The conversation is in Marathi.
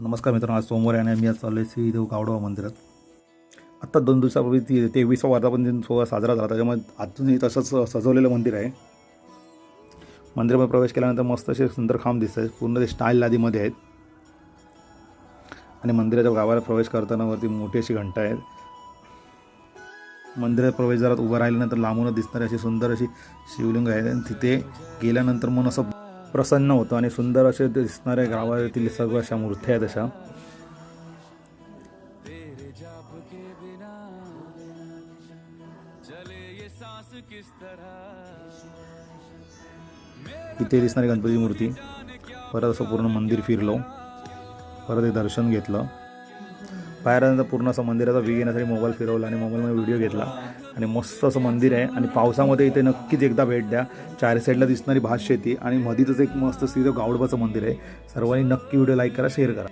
नमस्कार मित्रांनो, आज सोमवार आहे आणि मी आज चाललो आहे श्रीदेव गावडोबा मंदिरात. आत्ता 2 दिवसापूर्वी 23वा वर्धापन सोहळा साजरा झाला. त्याच्यामुळे अजूनही तसंच सजवलेलं मंदिर आहे. मंदिरामध्ये प्रवेश केल्यानंतर मस्त असे सुंदर खांब दिसत आहेत, पूर्ण ते स्टाईल लादीमध्ये आहेत. आणि मंदिराच्या गाभाऱ्यात प्रवेश करताना वरती मोठी अशी घंटा आहे. मंदिरात प्रवेशद्वारात उभं राहिल्यानंतर लांबूनच दिसणारी अशी सुंदर अशी शिवलिंग आहे. आणि तिथे गेल्यानंतर मन असं प्रसन्न होतं आणि सुंदर असे दिसणाऱ्या गावातील सर्व अशा मूर्त्या आहेत. अशा इथे दिसणारी गणपती मूर्ती. परत असं पूर्ण मंदिर फिरलो, परत हे दर्शन घेतलं. बाहेर आल्यानंतर पूर्ण असं मंदिराचा व्ह्यू घेण्यासाठी मोबाईल फिरवला आणि मोबाईलमध्ये व्हिडिओ घेतला. आणि मस्त असं मंदिर आहे. आणि पावसामध्ये इथे नक्कीच एकदा भेट द्या. चारी साईडला दिसणारी भात शेती आणि मधीतच एक मस्त श्रीदेव गावडोबाचं मंदिर आहे. सर्वांनी नक्की व्हिडिओ लाईक करा, शेअर करा.